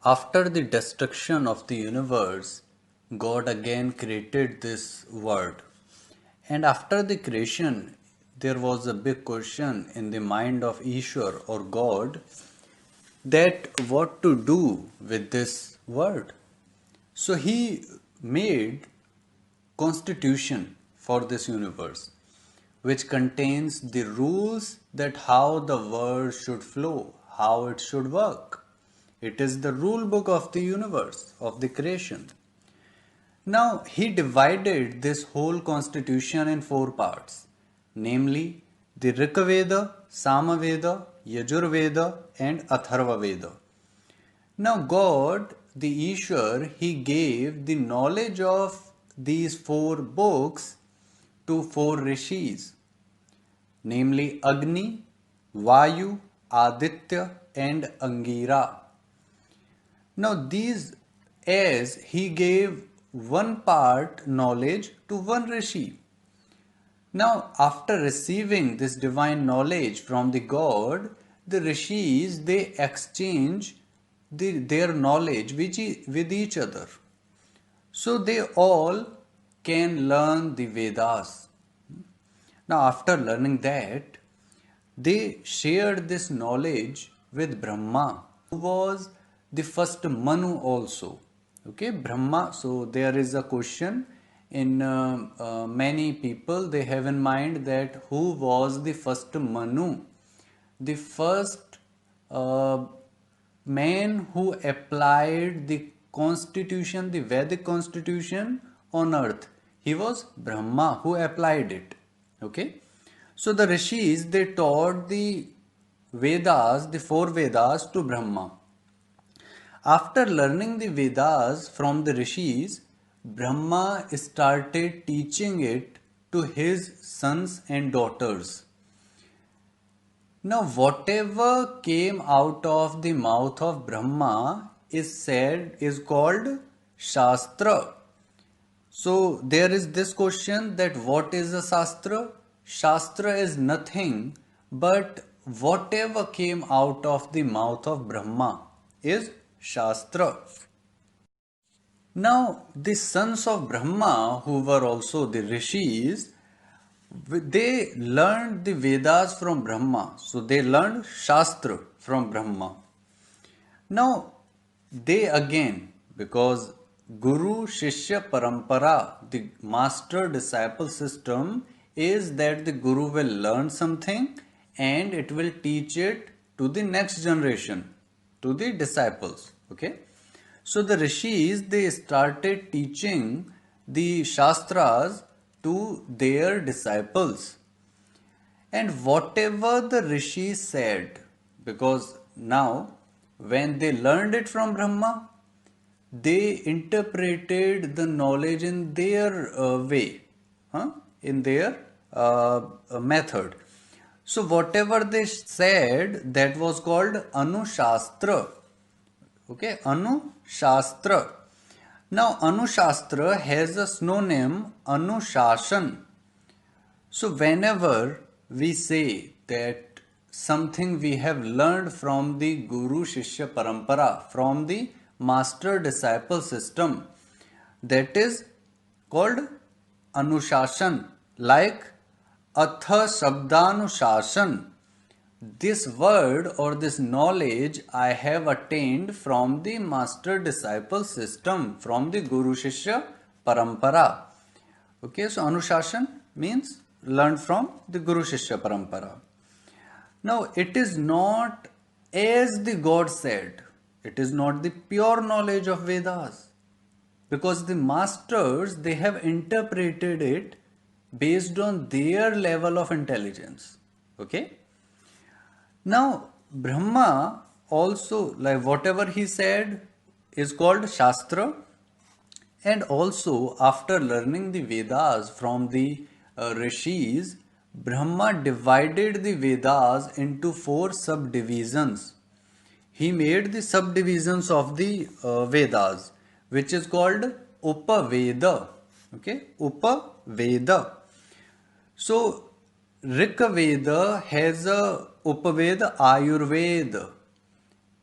After the destruction of the universe, God again created this world. And after the creation, there was a big question in the mind of Ishwar or God that what to do with this world. So he made constitution for this universe which contains the rules that how the world should flow, how it should work. It is the rule book of the universe, of the creation. Now, he divided this whole constitution in four parts, namely the Rigveda, Samaveda, Yajurveda, and Atharvaveda. Now, God, the Ishwar, he gave the knowledge of these four books to four rishis, namely Agni, Vayu, Aditya, and Angira. Now, these, as he gave one part knowledge to one rishi. Now, after receiving this divine knowledge from the God, the rishis they exchange their knowledge with each other. So they all can learn the Vedas. Now, after learning that, they shared this knowledge with Brahma, who was the first Manu also. Okay, Brahma. So there is a question in many people they have in mind that who was the first Manu, the first uh, man who applied the constitution, the Vedic constitution on earth. He was Brahma who applied it. Okay. So the rishis they taught the Vedas, the four Vedas to Brahma. After learning the Vedas from the rishis, Brahma started teaching it to his sons and daughters. Now, whatever came out of the mouth of Brahma is called Shastra. So, there is this question that what is a Shastra? Shastra is nothing but whatever came out of the mouth of Brahma is Shastra. Now, the sons of Brahma, who were also the rishis, they learned the Vedas from Brahma. So they learned Shastra from Brahma. Now, they again, because Guru Shishya Parampara, the master disciple system, is that the Guru will learn something and it will teach it to the next generation, to the disciples. Okay. So the rishis they started teaching the Shastras to their disciples. And whatever the rishi said, because now when they learned it from Brahma, they interpreted the knowledge in their way, in their method. So whatever they said, that was called Anushastra. Okay, Anushastra. Now Anushastra has a synonym Anushashan. So whenever we say that something we have learned from the Guru Shishya Parampara, from the master disciple system, that is called Anushashan, like Atha Shabdanushashan. This word or this knowledge I have attained from the master disciple system, from the Guru Shishya Parampara. Okay, so Anushashan means learned from the Guru Shishya Parampara. Now, it is not as the God said, it is not the pure knowledge of Vedas, because the masters they have interpreted it based on their level of intelligence. Okay. Now, Brahma also, like whatever he said, is called Shastra, and also after learning the Vedas from the rishis, Brahma divided the Vedas into four subdivisions. He made the subdivisions of the Vedas, which is called Upaveda. Okay, Upaveda. So, Rig Veda has a Upaveda Ayurveda.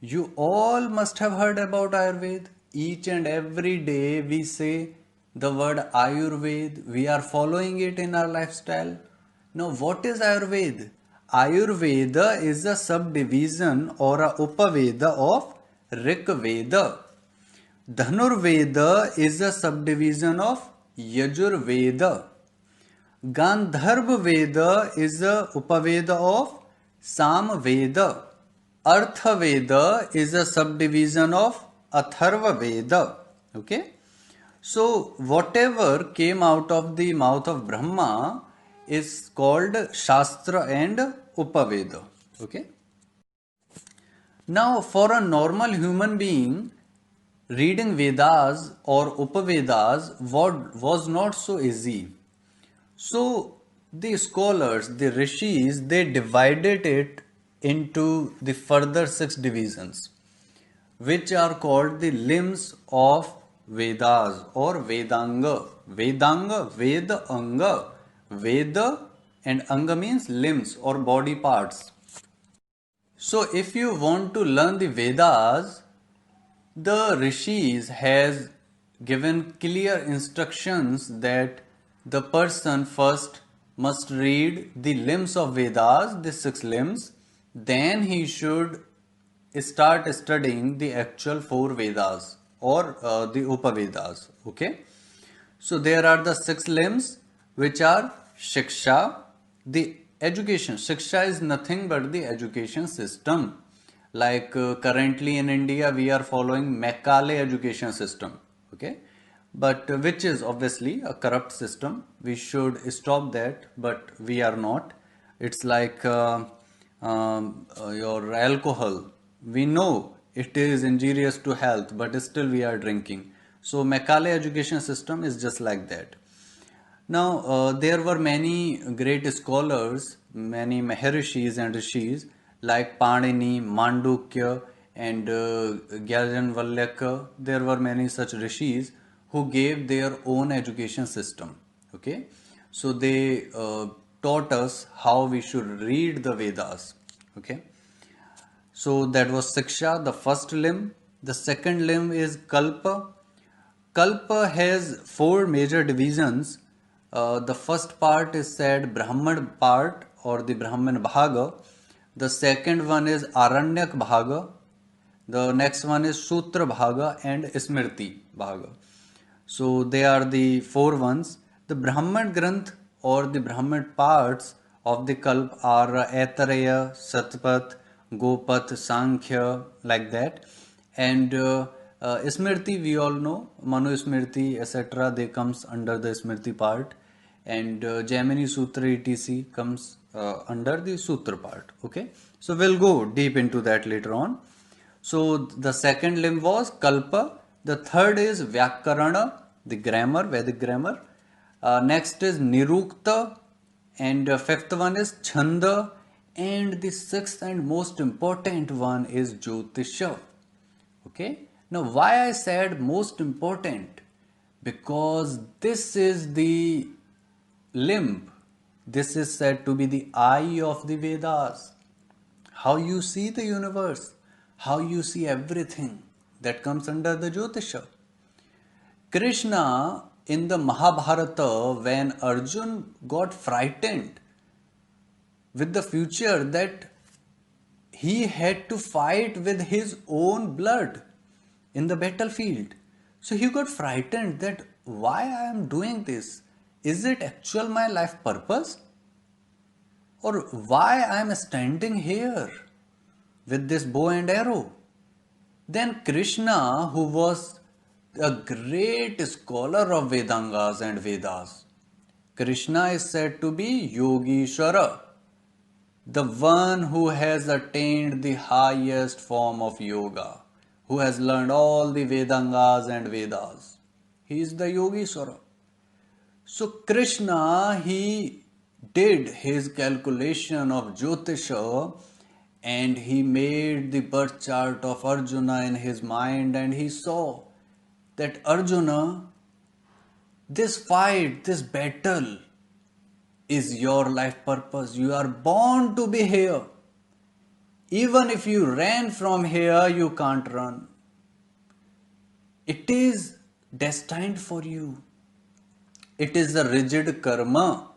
You all must have heard about Ayurveda. Each and every day we say the word Ayurveda. We are following it in our lifestyle. Now, what is Ayurveda? Ayurveda is a subdivision or a Upaveda of Rig Veda. Dhanurveda is a subdivision of Yajurveda. Gandharva Veda is a Upaveda of Samveda. Artha Veda is a subdivision of Atharva Veda. Okay? So, whatever came out of the mouth of Brahma is called Shastra and Upaveda. Okay? Now, for a normal human being, reading Vedas or Upavedas was not so easy. So the scholars, the rishis, they divided it into the further six divisions, which are called the limbs of Vedas or Vedanga. Vedanga, Veda, Anga. Veda and Anga means limbs or body parts. So if you want to learn the Vedas, the rishis has given clear instructions that the person first must read the limbs of Vedas, the six limbs, then he should start studying the actual four Vedas or the Upavedas. Okay, so there are the six limbs which are Shiksha, the education. Shiksha is nothing but the education system. Like currently in India, we are following Macaulay education system. Okay, but which is obviously a corrupt system. We should stop that, but we are not. It's like your alcohol. We know it is injurious to health, but still we are drinking. So Macaulay education system is just like that. Now, there were many great scholars, many Maharishis and Rishis like Panini, Mandukya, and Gyajanvalyaka. There were many such Rishis who gave their own education system. Okay, so they taught us how we should read the Vedas. Okay, so that was Siksha, the first limb. The second limb is Kalpa. Kalpa has four major divisions. The first part is said Brahman part or the Brahman Bhaga. The second one is Aranyak Bhaga. The next one is Sutra Bhaga and Smriti Bhaga. So they are the four ones. The Brahman Granth or the Brahman parts of the Kalp are Aitareya, Satpat, Gopat, Sankhya, like that. And Smriti, we all know, Manu Smriti, etc. They comes under the Smriti part, and Jaimini Sutra etc. comes under the Sutra part. Okay, so we'll go deep into that later on. So the second limb was Kalpa. The third is Vyakarana, the grammar, Vedic grammar. Next is Nirukta, and fifth one is Chanda, and the sixth and most important one is Jyotisha. Okay, now why I said most important? Because this is the limb, this is said to be the eye of the Vedas. How you see the universe, how you see everything, that comes under the Jyotisha. Krishna in the Mahabharata, when Arjun got frightened with the future that he had to fight with his own blood in the battlefield. So he got frightened that why I am doing this? Is it actual my life purpose? Or why I am standing here with this bow and arrow? Then Krishna, who was a great scholar of Vedangas and Vedas, Krishna is said to be Yogishwara, the one who has attained the highest form of yoga, who has learned all the Vedangas and Vedas. He is the Yogishwara. So Krishna, he did his calculation of Jyotisha and he made the birth chart of Arjuna in his mind, and he saw that Arjuna, this fight, this battle is your life purpose. You are born to be here. Even if you ran from here, you can't run. It is destined for you. It is a rigid karma.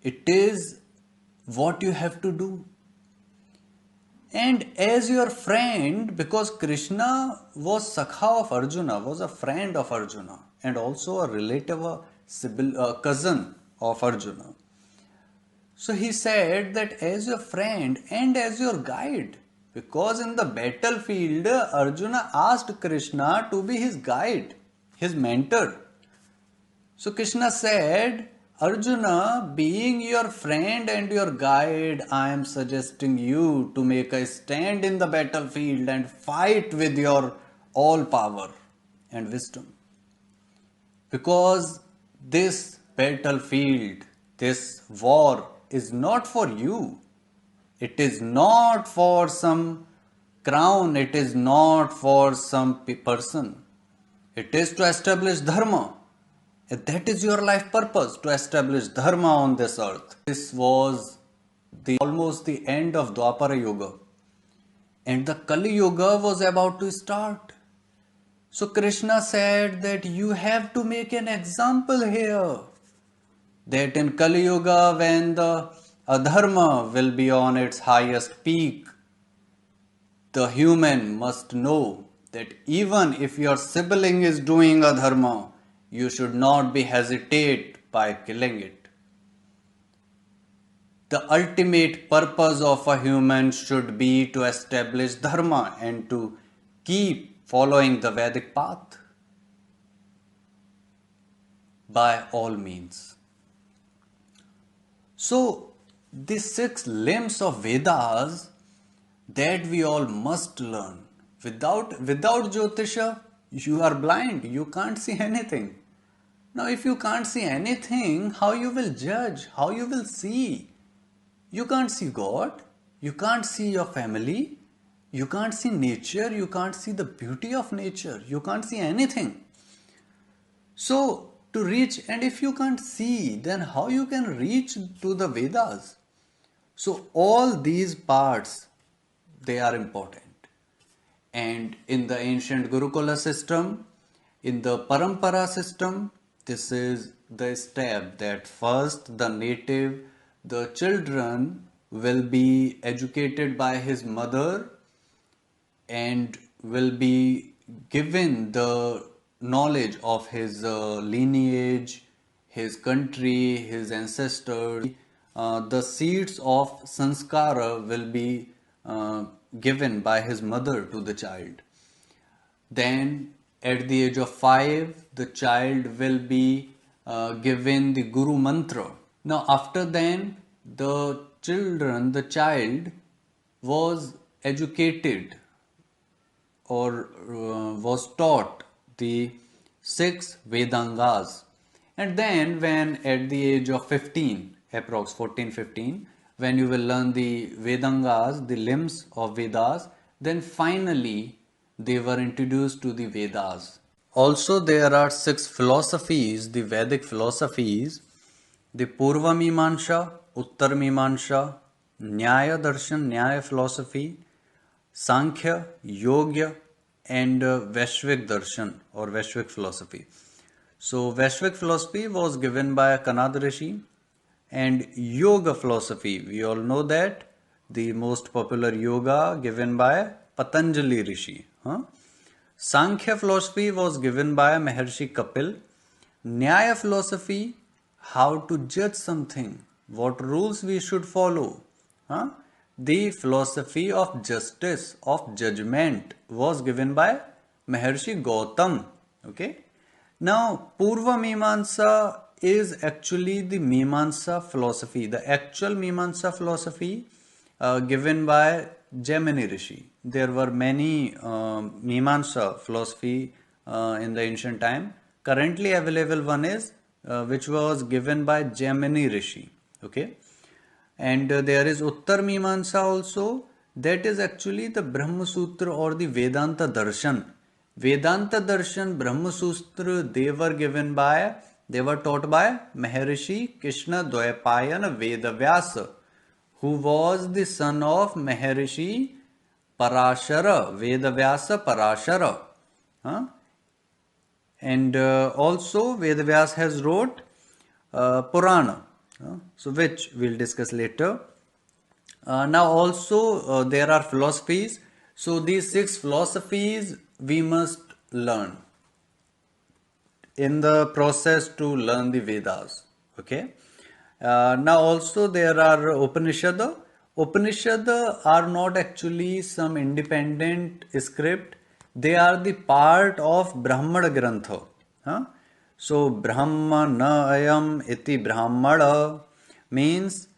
It is what you have to do. And as your friend, because Krishna was Sakha of Arjuna, was a friend of Arjuna, and also a relative, a cousin of Arjuna. So he said that as your friend and as your guide, because in the battlefield, Arjuna asked Krishna to be his guide, his mentor. So Krishna said, Arjuna, being your friend and your guide, I am suggesting you to make a stand in the battlefield and fight with your all power and wisdom. Because this battlefield, this war is not for you. It is not for some crown. It is not for some person. It is to establish dharma. And that is your life purpose, to establish dharma on this earth. This was almost the end of Dwapara Yuga. And the Kali Yuga was about to start. So Krishna said that you have to make an example here. That in Kali Yuga, when the adharma will be on its highest peak, the human must know that even if your sibling is doing adharma, you should not be hesitate by killing it. The ultimate purpose of a human should be to establish dharma and to keep following the Vedic path by all means. So, the 6 limbs of Vedas that we all must learn. Without Jyotisha, you are blind. You can't see anything. Now, if you can't see anything, how you will judge? How you will see? You can't see God. You can't see your family. You can't see nature. You can't see the beauty of nature. You can't see anything. So, to reach, and if you can't see, then how you can reach to the Vedas? So, all these parts, they are important. And in the ancient Gurukula system, in the Parampara system, this is the step that first the children will be educated by his mother and will be given the knowledge of his lineage, his country, his ancestors. The seeds of sanskara will be given by his mother to the child. Then at the age of 5, the child will be given the Guru Mantra. Now after then, the child was educated or was taught the 6 Vedangas. And then when at the age of 15, approx 14-15, when you will learn the Vedangas, the limbs of Vedas, then finally they were introduced to the Vedas. Also, there are 6 philosophies, the Vedic philosophies, the Purva Mimamsa, Uttar Mimamsa, Nyaya Darshan, Nyaya philosophy, Sankhya, Yoga, and Vaishvik Darshan or Vaishvik philosophy. So, Vaishvik philosophy was given by Kanad Rishi, and Yoga philosophy, we all know that the most popular yoga given by Patanjali Rishi. Sankhya philosophy was given by Maharshi Kapil. Nyaya philosophy, how to judge something, what rules we should follow. The philosophy of justice, of judgment was given by Maharshi Gautam. Okay. Now, Purva Mimamsa is actually the Mimamsa philosophy, the actual Mimamsa philosophy given by Jaimini Rishi. There were many Mimamsa philosophy in the ancient time. Currently available one is which was given by Jaimini Rishi. Okay, and there is Uttar Mimamsa also. That is actually the Brahma Sutra or the Vedanta Darshan. Vedanta Darshan, Brahma Sutra, they were taught by Maharishi Krishna Dvaipayana Vedavyasa, who was the son of Maharishi Parashara, Vedavyasa Parashara. Huh? And also Vedavyas has wrote Purana, so which we'll discuss later. Now also there are philosophies. So these 6 philosophies we must learn in the process to learn the Vedas. Okay. Now also there are Upanishad. Upanishad are not actually some independent script. They are the part of Brahmana Grantha. Huh? So Brahmana ayam iti Brahmana means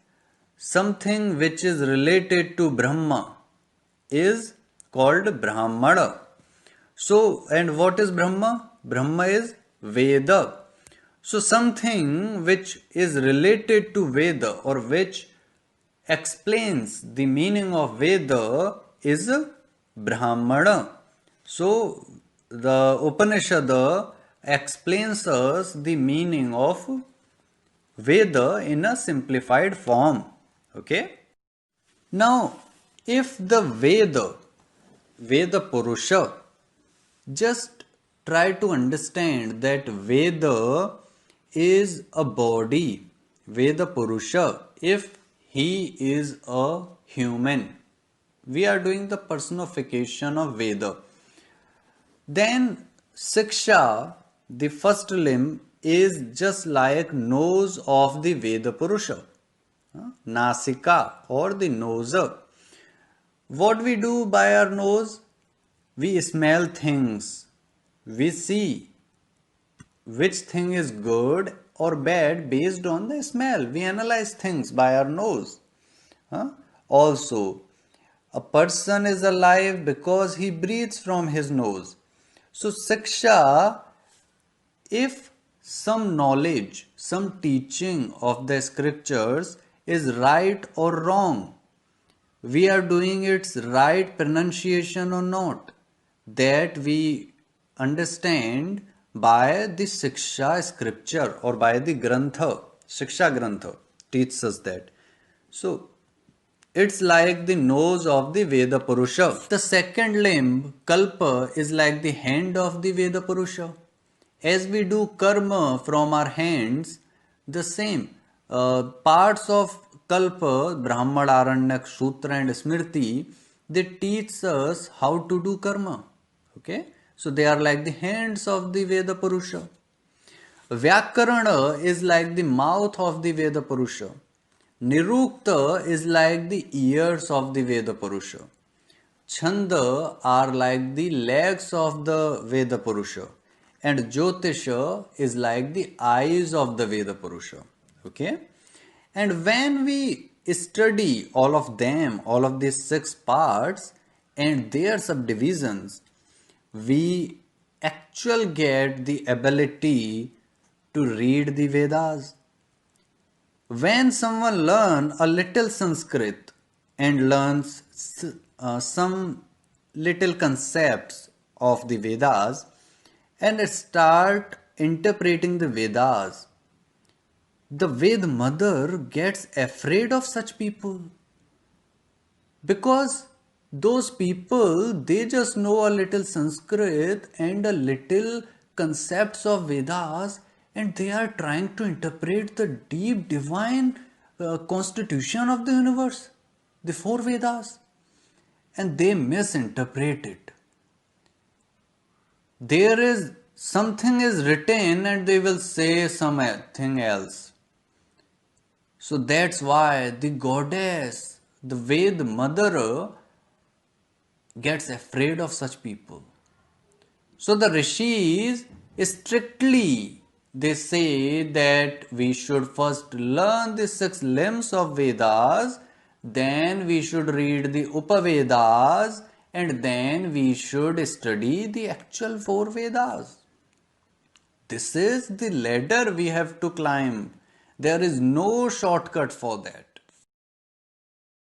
something which is related to Brahma is called Brahmana. So, and what is Brahma? Brahma is Veda. So, something which is related to Veda or which explains the meaning of Veda is Brahmana. So, the Upanishad explains us the meaning of Veda in a simplified form. Okay. Now, if the Veda Purusha, just try to understand that Veda is a body, Veda Purusha, if he is a human. We are doing the personification of Veda. Then Siksha, the first limb, is just like nose of the Veda Purusha. Nasika or the nose. What we do by our nose? We smell things. We see which thing is good or bad based on the smell. We analyze things by our nose. Also, a person is alive because he breathes from his nose. So, Siksha, if some knowledge, some teaching of the scriptures is right or wrong, we are doing its right pronunciation or not, that we understand by the Siksha scripture or by the Grantha. Siksha Grantha teaches us that. So, it's like the nose of the Veda Purusha. The second limb, Kalpa, is like the hand of the Veda Purusha. As we do karma from our hands, the same. Parts of Kalpa, Brahmana, Aranyak, Sutra and Smriti, they teach us how to do karma. Okay? So they are like the hands of the Veda Purusha. Vyakarana is like the mouth of the Veda Purusha. Nirukta is like the ears of the Veda Purusha. Chanda are like the legs of the Veda Purusha. And Jyotisha is like the eyes of the Veda Purusha. Okay? And when we study all of them, all of these 6 parts and their subdivisions, we actually get the ability to read the Vedas. When someone learns a little Sanskrit and learns some little concepts of the Vedas and start interpreting the Vedas, the Ved mother gets afraid of such people. Because those people, they just know a little Sanskrit and a little concepts of Vedas, and they are trying to interpret the deep divine constitution of the universe, the 4 Vedas, and they misinterpret it. There is something is written and they will say something else. So that's why the goddess, the Ved mother, gets afraid of such people. So the rishis strictly, they say that we should first learn the 6 limbs of Vedas, then we should read the Upavedas, and then we should study the actual 4 Vedas. This is the ladder we have to climb. There is no shortcut for that.